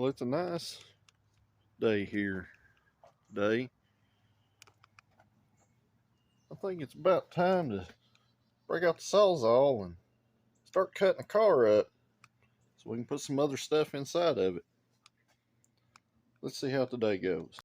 Well, it's a nice day here today. I think it's about time to break out the Sawzall and start cutting the car up so we can put some other stuff inside of it. Let's see how today goes.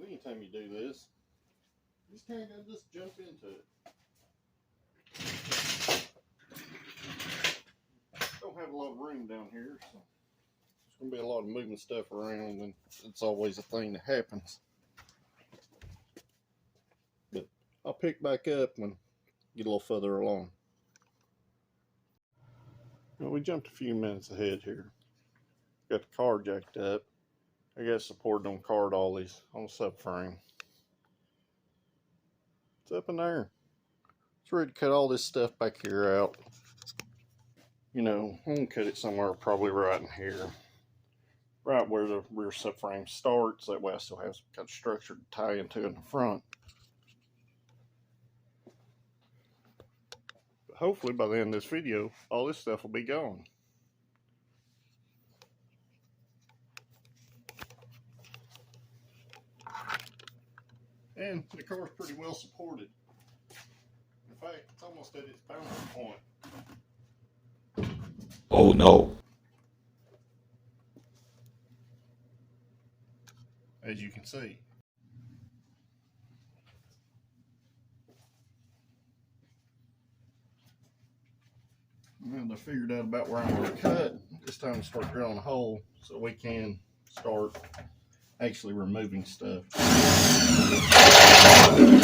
Anytime you do this, you just can't just jump into it. Don't have a lot of room down here, so there's going to be a lot of moving stuff around, and it's always a thing that happens. But I'll pick back up when I get a little further along. Well, we jumped a few minutes ahead here. Got the car jacked up. I got support on car dollies on the subframe. It's up in there. It's ready to cut all this stuff back here out. You know, I'm going to cut it somewhere probably right in here. Right where the rear subframe starts. That way I still have some kind of structure to tie into in the front. But hopefully by the end of this video, all this stuff will be gone. And the car is pretty well supported. In fact, it's almost at its boundary point. Oh no. As you can see. And I figured out about where I'm going to cut. It's time to start drilling a hole so we can start actually removing stuff. And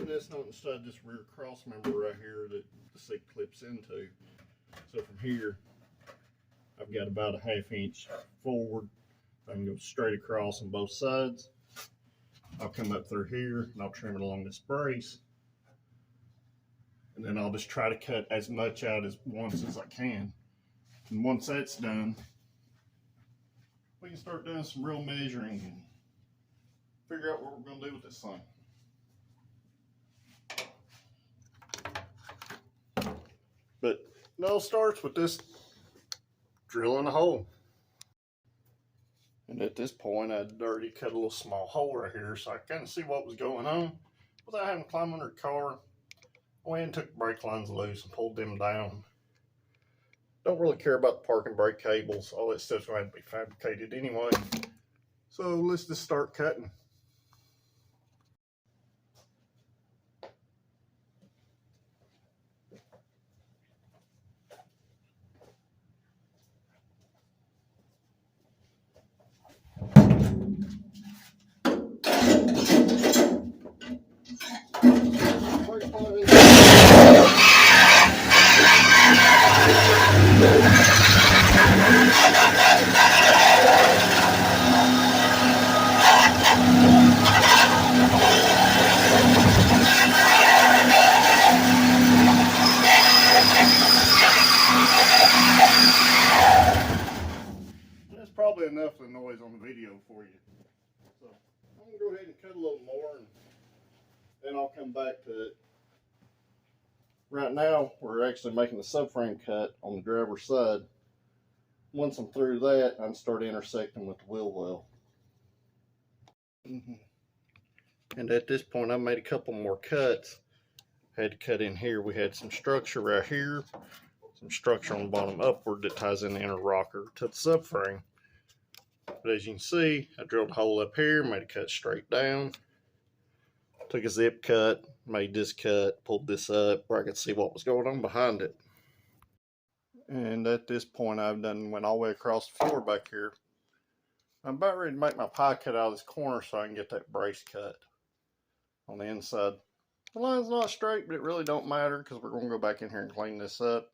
that's not inside this rear cross member right here that the seat clips into. So from here, I've got about a ½ inch forward. I can go straight across on both sides. I'll come up through here and I'll trim it along this brace. And then I'll just try to cut as much out as once as I can. And once that's done, we can start doing some real measuring and figure out what we're going to do with this thing. But it all starts with this drilling a hole. And at this point, I'd already cut a little small hole right here so I could kind of see what was going on without having to climb under the car. I went and took the brake lines loose and pulled them down. Don't really care about the parking brake cables. All that stuff's going to have to be fabricated anyway. So let's just start cutting. That's probably enough of the noise on the video for you. So I'm going to go ahead and cut a little more and then I'll come back to it. Right now, we're actually making the subframe cut on the driver's side. Once I'm through that, I can start intersecting with the wheel well. And at this point, I made a couple more cuts. Had to cut in here. We had some structure right here, some structure on the bottom upward that ties in the inner rocker to the subframe. But as you can see, I drilled a hole up here, made a cut straight down. Took a zip cut, made this cut, pulled this up where I could see what was going on behind it. And at this point, I've went all the way across the floor back here. I'm about ready to make my pie cut out of this corner so I can get that brace cut on the inside. The line's not straight, but it really don't matter because we're going to go back in here and clean this up.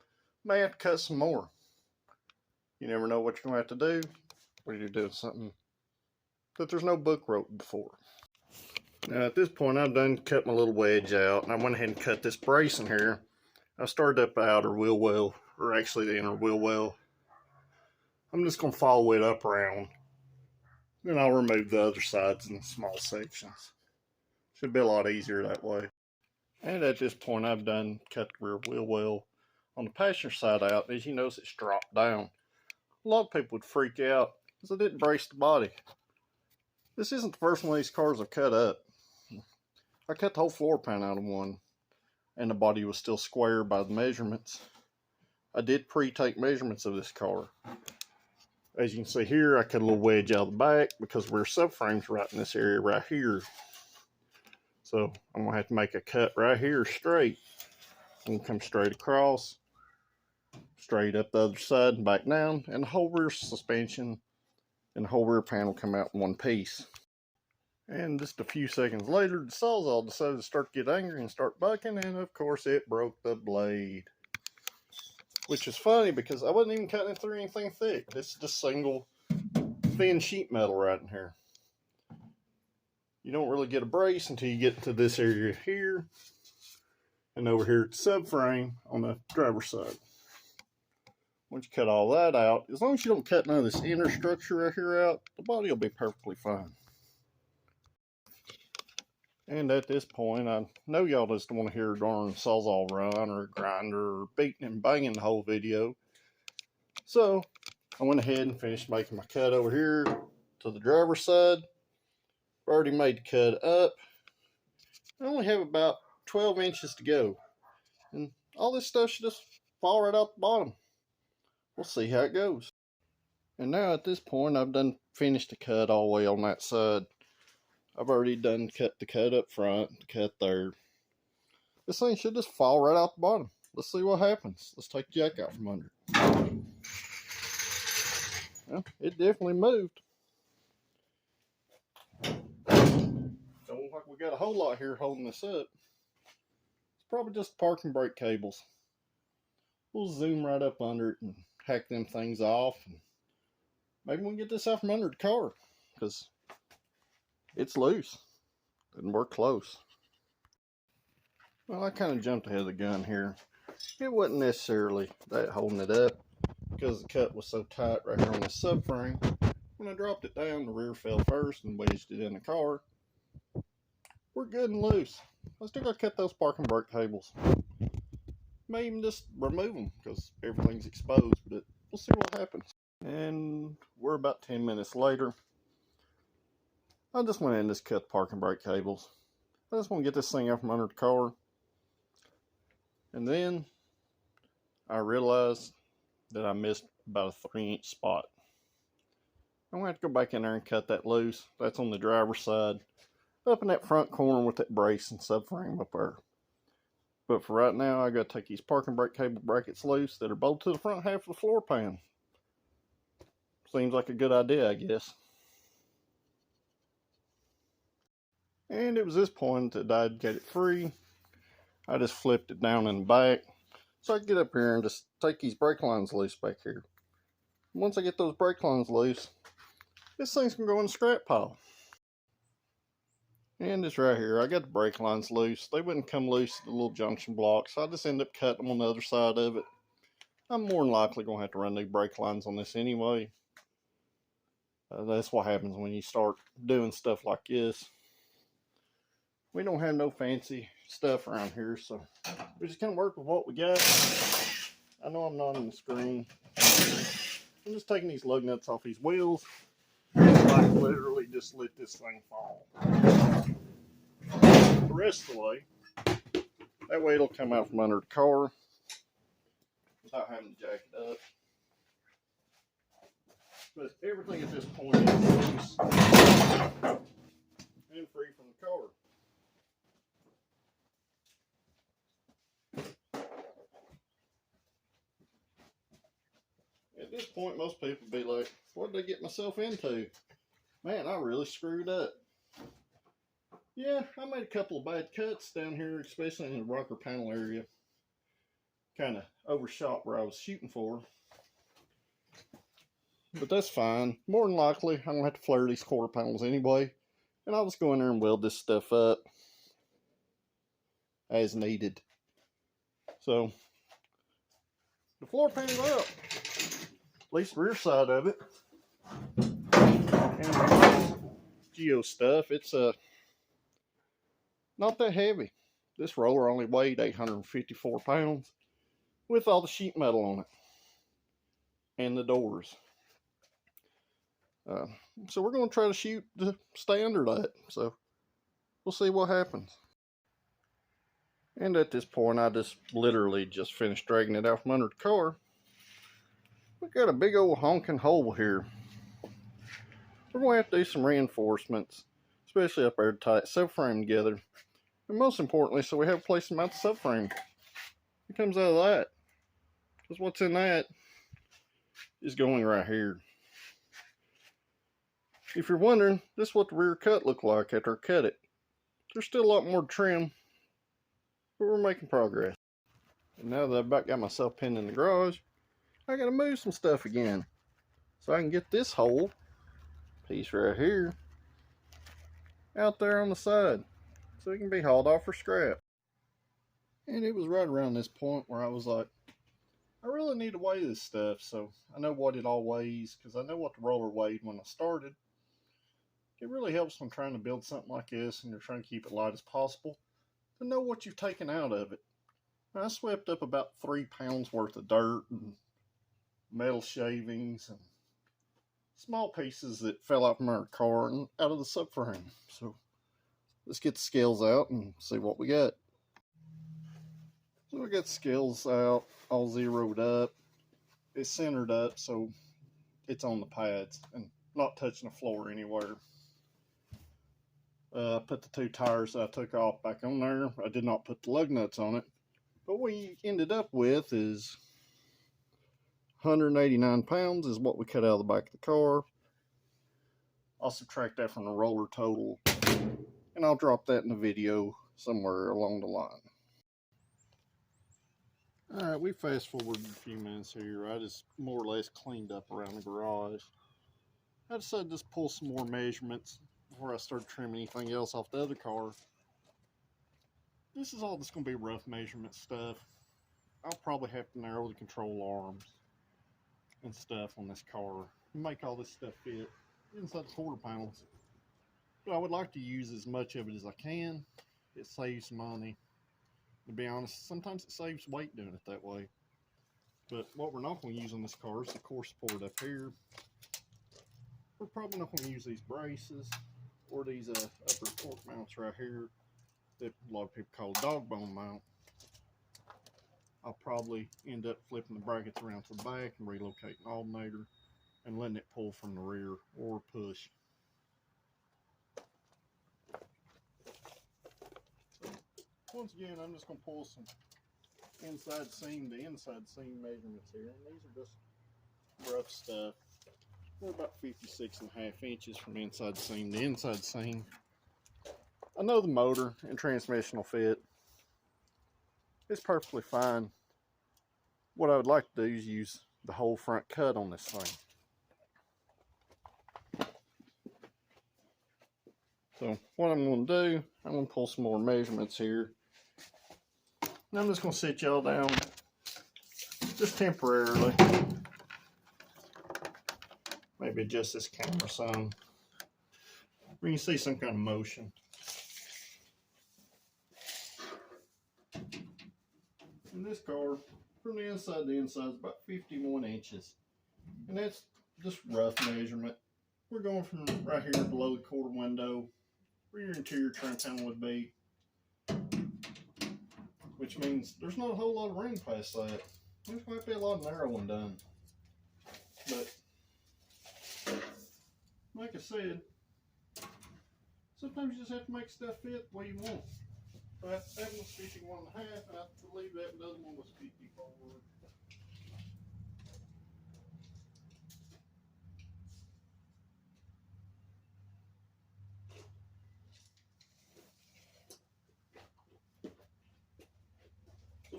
May have to cut some more. You never know what you're going to have to do when you're doing something that there's no book wrote before. Now at this point I've done cut my little wedge out, and I went ahead and cut this brace in here. I started up the outer wheel well, or actually the inner wheel well. I'm just going to follow it up around. Then I'll remove the other sides in small sections. Should be a lot easier that way. And at this point I've done cut the rear wheel well on the passenger side out. As you notice, it's dropped down. A lot of people would freak out because I didn't brace the body. This isn't the first one of these cars I've cut up. I cut the whole floor pan out of one, and the body was still square by the measurements. I did pre-take measurements of this car. As you can see here, I cut a little wedge out of the back because rear subframe's right in this area right here. So I'm going to have to make a cut right here straight. And come straight across, straight up the other side and back down, and the whole rear suspension and the whole rear panel come out in one piece. And just a few seconds later, the Sawzall decided to start to get angry and start bucking, and of course it broke the blade. Which is funny because I wasn't even cutting it through anything thick. This is just single thin sheet metal right in here. You don't really get a brace until you get to this area here, and over here at the subframe on the driver's side. Once you cut all that out, as long as you don't cut none of this inner structure right here out, the body will be perfectly fine. And at this point, I know y'all just want to hear a darn Sawzall run or a grinder or beating and banging the whole video. So I went ahead and finished making my cut over here to the driver's side. I've already made the cut up. I only have about 12 inches to go. And all this stuff should just fall right out the bottom. We'll see how it goes. And now at this point, I've done finished the cut all the way on that side. I've already done cut the cut up front, the cut there. This thing should just fall right out the bottom. Let's see what happens. Let's take the jack out from under it. Well, it definitely moved. Don't look like we got a whole lot here holding this up. It's probably just parking brake cables. We'll zoom right up under it and hack them things off. And maybe we can get this out from under the car, because it's loose. Didn't work close. Well, I kind of jumped ahead of the gun here. It wasn't necessarily that holding it up, because the cut was so tight right here on the subframe. When I dropped it down, the rear fell first and wedged it in the car. We're good and loose. I still got to cut those parking brake cables. May even just remove them because everything's exposed, but we'll see what happens. And we're about 10 minutes later. I just went in and just cut the parking brake cables. I just want to get this thing out from under the car. And then I realized that I missed about a 3-inch spot. I'm going to have to go back in there and cut that loose. That's on the driver's side, up in that front corner with that brace and subframe up there. But for right now, I got to take these parking brake cable brackets loose that are bolted to the front half of the floor pan. Seems like a good idea, I guess. And it was this point that I'd get it free. I just flipped it down in the back so I could get up here and just take these brake lines loose back here. Once I get those brake lines loose, this thing's gonna go in the scrap pile. And it's right here. I got the brake lines loose. They wouldn't come loose at the little junction block, so I just end up cutting them on the other side of it. I'm more than likely gonna have to run new brake lines on this anyway. That's what happens when you start doing stuff like this. We don't have no fancy stuff around here, so we just kind of work with what we got. I know I'm not on the screen. I'm just taking these lug nuts off these wheels. Like literally just let this thing fall. The rest of the way. That way it'll come out from under the car without having to jack it up. But everything at this point is loose and free from the car. At this point, most people be like, what did I get myself into? Man, I really screwed up. Yeah, I made a couple of bad cuts down here, especially in the rocker panel area. Kind of overshot where I was shooting for. But that's fine. More than likely, I'm going to have to flare these quarter panels anyway. And I'll just go in there and weld this stuff up as needed. So, the floor panel up. At least the rear side of it. And Geo stuff, it's not that heavy. This roller only weighed 854 pounds with all the sheet metal on it and the doors. So we're going to try to shoot to stay under that. So we'll see what happens. And at this point, I just literally just finished dragging it out from under the car. We got a big old honking hole here. We're going to have to do some reinforcements, especially up there to tie that subframe together. And most importantly, so we have a place to mount the subframe. It comes out of that. Because what's in that is going right here. If you're wondering, this is what the rear cut looked like after I cut it. There's still a lot more to trim, but we're making progress. And now that I've about got myself pinned in the garage, I gotta move some stuff again. So I can get this whole piece right here out there on the side. So it can be hauled off for scrap. And it was right around this point where I was like, I really need to weigh this stuff so I know what it all weighs, because I know what the roller weighed when I started. It really helps when trying to build something like this and you're trying to keep it light as possible to know what you've taken out of it. I swept up about 3 pounds worth of dirt and metal shavings and small pieces that fell out from our car and out of the subframe. So let's get the scales out and see what we got. So we got the scales out, all zeroed up. It's centered up so it's on the pads and not touching the floor anywhere. I put the 2 tires that I took off back on there. I did not put the lug nuts on it. But what we ended up with is 189 pounds is what we cut out of the back of the car. I'll subtract that from the roller total, and I'll drop that in the video somewhere along the line. Alright, we fast forwarded a few minutes here. I just more or less cleaned up around the garage. I decided to just pull some more measurements before I started trimming anything else off the other car. This is all just going to be rough measurement stuff. I'll probably have to narrow the control arms and stuff on this car and make all this stuff fit inside the quarter panels. But I would like to use as much of it as I can. It saves money. To be honest, sometimes it saves weight doing it that way. But what we're not going to use on this car is the core support up here. We're probably not going to use these braces or these upper fork mounts right here that a lot of people call a dog bone mount. I'll probably end up flipping the brackets around to the back and relocating the alternator and letting it pull from the rear or push. So once again, I'm just going to pull some inside seam to inside seam measurements here, and these are just rough stuff. They're about 56.5 inches from inside seam to inside seam. I know the motor and transmission will fit. It's perfectly fine. What I would like to do is use the whole front cut on this thing. So what I'm going to do, I'm going to pull some more measurements here. And I'm just going to sit y'all down just temporarily. Maybe adjust this camera some. We can see some kind of motion. In this car, from the inside to inside is about 51 inches. And that's just rough measurement. We're going from right here below the quarter window where your interior trim panel would be. Which means there's not a whole lot of room past that. There might be a lot of narrowing done. But like I said, sometimes you just have to make stuff fit the way you want. But that one's 51.5, and I believe that other one was 54.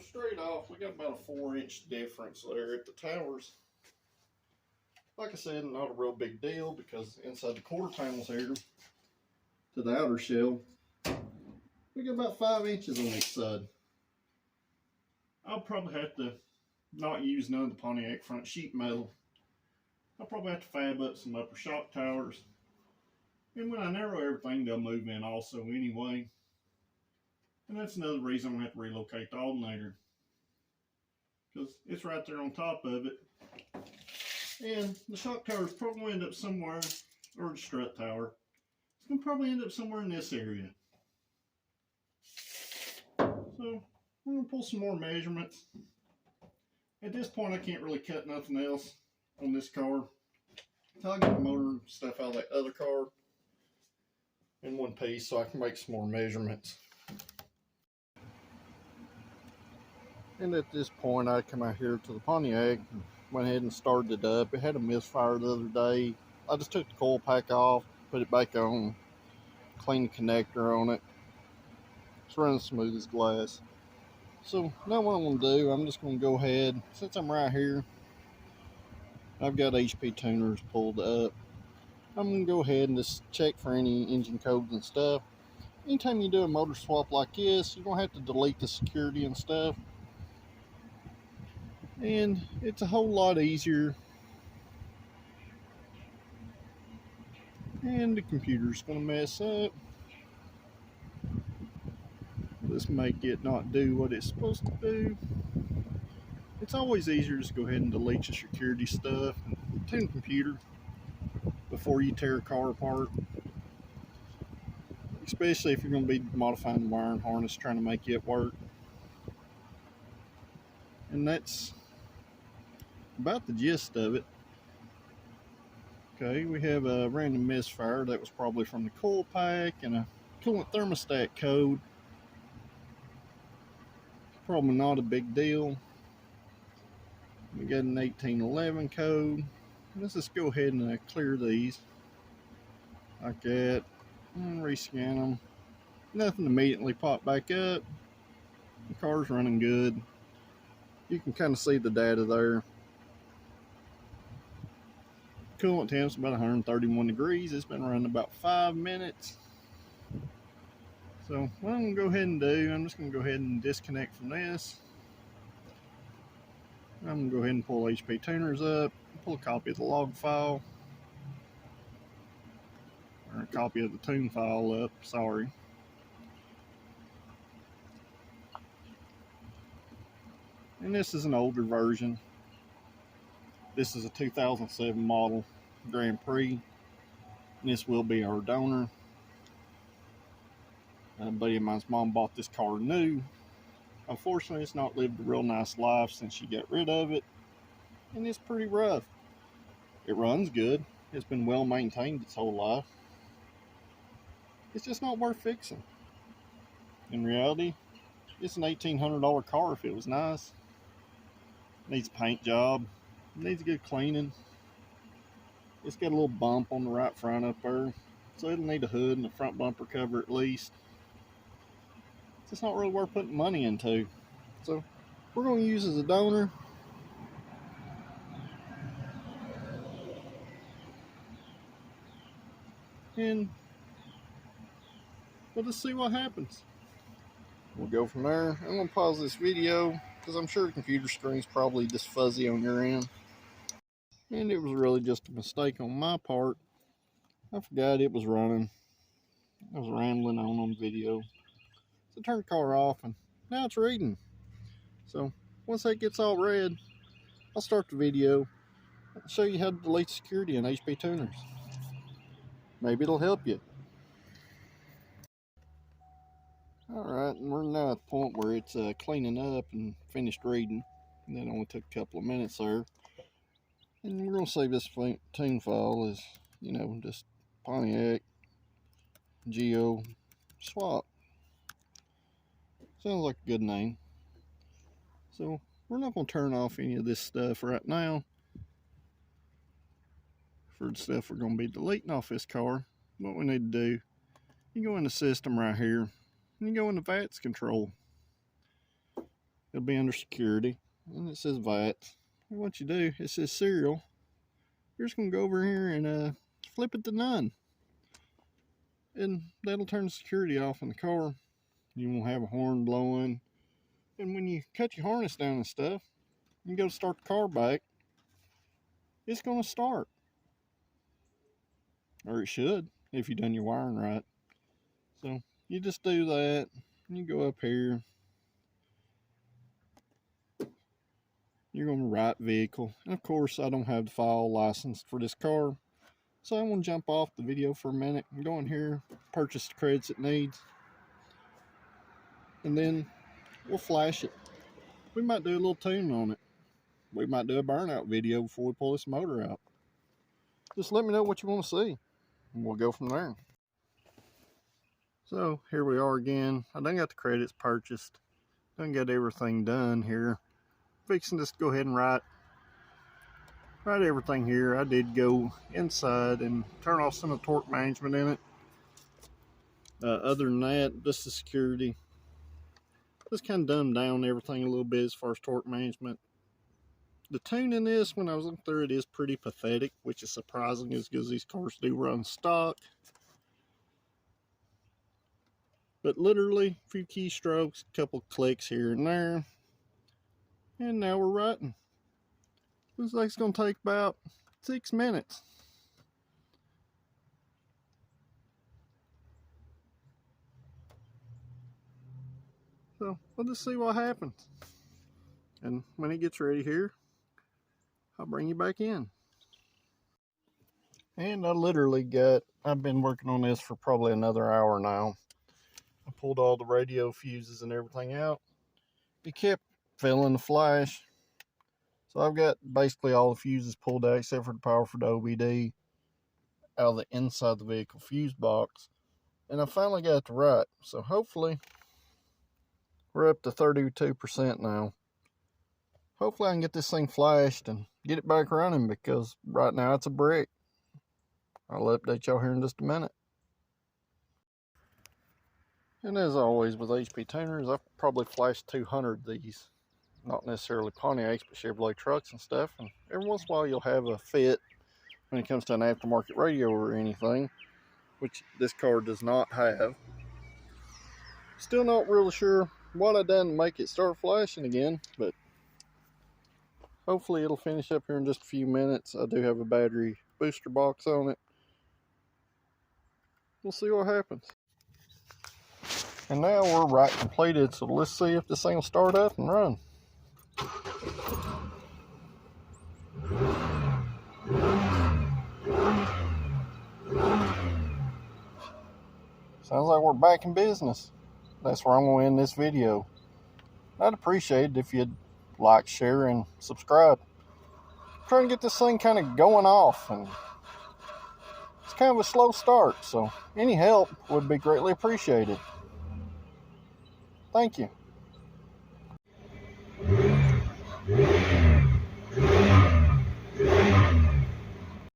straight off, we got about a 4-inch difference there at the towers. Like I said, not a real big deal because inside the quarter panels here to the outer shell, we got about 5 inches on each side. I'll probably have to not use none of the Pontiac front sheet metal. I'll probably have to fab up some upper shock towers. And when I narrow everything, they'll move in also anyway. And that's another reason I'm going to have to relocate the alternator, because it's right there on top of it. And the shock tower is probably going to end up somewhere, or the strut tower, it's going to probably end up somewhere in this area. So I'm going to pull some more measurements. At this point, I can't really cut nothing else on this car until I get the motor and stuff out of that other car in one piece so I can make some more measurements. And at this point, I come out here to the Pontiac and went ahead and started it up. It had a misfire the other day. I just took the coil pack off, put it back on, cleaned the connector on it. It's running smooth as glass. So now what I'm going to do, I'm just going to go ahead, since I'm right here, I've got HP tuners pulled up. I'm going to go ahead and just check for any engine codes and stuff. Anytime you do a motor swap like this, you're going to have to delete the security and stuff. And it's a whole lot easier. And the computer's going to mess up. Let's make it not do what it's supposed to do. It's always easier to just go ahead and delete your security stuff and tune the computer before you tear a car apart. Especially if you're going to be modifying the wiring harness, trying to make it work. And that's about the gist of it. Okay, we have a random misfire. That was probably from the coil pack and a coolant thermostat code. Probably not a big deal. We got an 1811 code. Let's just go ahead and clear these like that and rescan them. Nothing immediately popped back up. The car's running good. You can kind of see the data there. Coolant temp's about 131 degrees. It's been running about 5 minutes. So what I'm going to go ahead and do, I'm just going to go ahead and disconnect from this. I'm going to go ahead and pull HP tuners up, pull a copy of the log file, or a copy of the tune file up, sorry. And this is an older version. This is a 2007 model Grand Prix. And this will be our donor. A buddy of mine's mom bought this car new. Unfortunately, it's not lived a real nice life since she got rid of it. And it's pretty rough. It runs good. It's been well maintained its whole life. It's just not worth fixing. In reality, it's an $1,800 car if it was nice. Needs a paint job. Needs a good cleaning. It's got a little bump on the right front up there. So it'll need a hood and a front bumper cover at least. It's just not really worth putting money into. So we're going to use as a donor. And we'll just see what happens. We'll go from there. I'm going to pause this video because I'm sure the computer screen's probably just fuzzy on your end. And it was really just a mistake on my part. I forgot it was running. I was rambling on video. So I turned the car off and now it's reading. So once that gets all red, I'll start the video and show you how to delete security in HP tuners. Maybe it'll help you. Alright, and we're now at the point where it's cleaning up and finished reading. And that only took a couple of minutes there. And we're going to save this tune file as, you know, just Pontiac Geo swap. Sounds like a good name. So we're not going to turn off any of this stuff right now. For the stuff we're going to be deleting off this car, what we need to do, you go in the system right here, and you go into VATS control. it'll be under security, and it says VAT. And what you do, it says serial. You're just gonna go over here and flip it to none, and that'll turn the security off in the car. You won't have a horn blowing, and when you cut your harness down and stuff, you go to start the car back, it's gonna start, or it should if you've done your wiring right. So you just do that, and you go up here. You're going to write vehicle, and of course I don't have the file license for this car, so I'm going to jump off the video for a minute and go in here, purchase the credits it needs, and then we'll flash it. We might do a little tune on it. We might do a burnout video before we pull this motor out. Just let me know what you want to see, and we'll go from there. So here we are again. I done got the credits purchased, done got everything done here. Fixing just to go ahead and write everything here. I did go inside and turn off some of the torque management in it. Other than that, just the security. Just kind of dumbed down everything a little bit as far as torque management. The tune in this, when I was looking through it, is pretty pathetic, which is surprising because these cars do run stock. But literally, a few keystrokes, a couple clicks here and there. And now we're writing. Looks like it's going to take about 6 minutes. So we'll just see what happens. And when it gets ready here, I'll bring you back in. And I've been working on this for probably another hour now. I pulled all the radio fuses and everything out. It kept failing to flash. So I've got basically all the fuses pulled out except for the power for the OBD out of the inside of the vehicle fuse box. And I finally got it to right. So hopefully we're up to 32% now. Hopefully I can get this thing flashed and get it back running, because right now it's a brick. I'll update y'all here in just a minute. And as always with HP tuners, I've probably flashed 200 of these. Not necessarily Pontiacs, but Chevrolet trucks and stuff. And every once in a while you'll have a fit when it comes to an aftermarket radio or anything, which this car does not have. Still not really sure what I done to make it start flashing again, but hopefully it'll finish up here in just a few minutes. I do have a battery booster box on it. We'll see what happens. And now we're right completed, so let's see if this thing will start up and run. Sounds like we're back in business. That's where I'm going to end this video. I'd appreciate it if you'd like, share, and subscribe. I'm trying to get this thing kind of going off, and it's kind of a slow start, so any help would be greatly appreciated. Thank you.